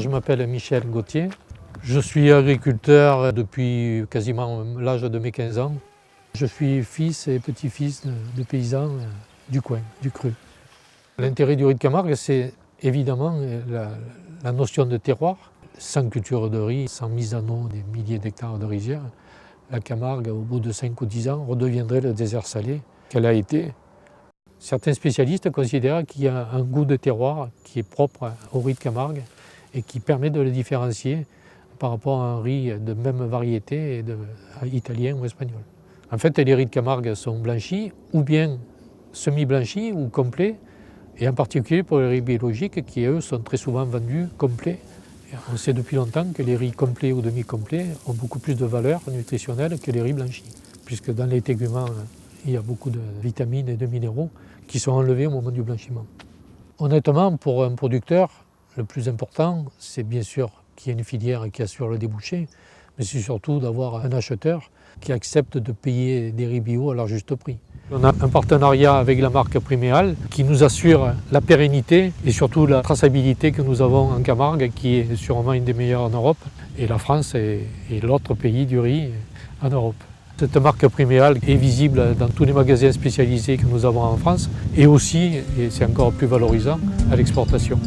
je m'appelle Michel Gauthier. Je suis agriculteur depuis quasiment l'âge de mes 15 ans. Je suis fils et petit-fils de paysans du coin, du Cru. L'intérêt du riz de Camargue, c'est évidemment la notion de terroir. Sans culture de riz, sans mise en eau des milliers d'hectares de rizières, la Camargue, au bout de 5 ou 10 ans, redeviendrait le désert salé qu'elle a été. Certains spécialistes considèrent qu'il y a un goût de terroir qui est propre au riz de Camargue et qui permet de le différencier par rapport à un riz de même variété italien ou espagnol. En fait, les riz de Camargue sont blanchis ou bien semi-blanchis ou complets, et en particulier pour les riz biologiques qui, eux, sont très souvent vendus complets. On sait depuis longtemps que les riz complets ou demi-complets ont beaucoup plus de valeur nutritionnelle que les riz blanchis, puisque dans les téguments, il y a beaucoup de vitamines et de minéraux qui sont enlevés au moment du blanchiment. Honnêtement, pour un producteur, le plus important, c'est bien sûr qu'il y ait une filière qui assure le débouché, mais c'est surtout d'avoir un acheteur qui accepte de payer des riz bio à leur juste prix. On a un partenariat avec la marque Priméal qui nous assure la pérennité et surtout la traçabilité que nous avons en Camargue, qui est sûrement une des meilleures en Europe, et la France est l'autre pays du riz en Europe. Cette marque Priméal est visible dans tous les magasins spécialisés que nous avons en France et aussi, et c'est encore plus valorisant, à l'exportation.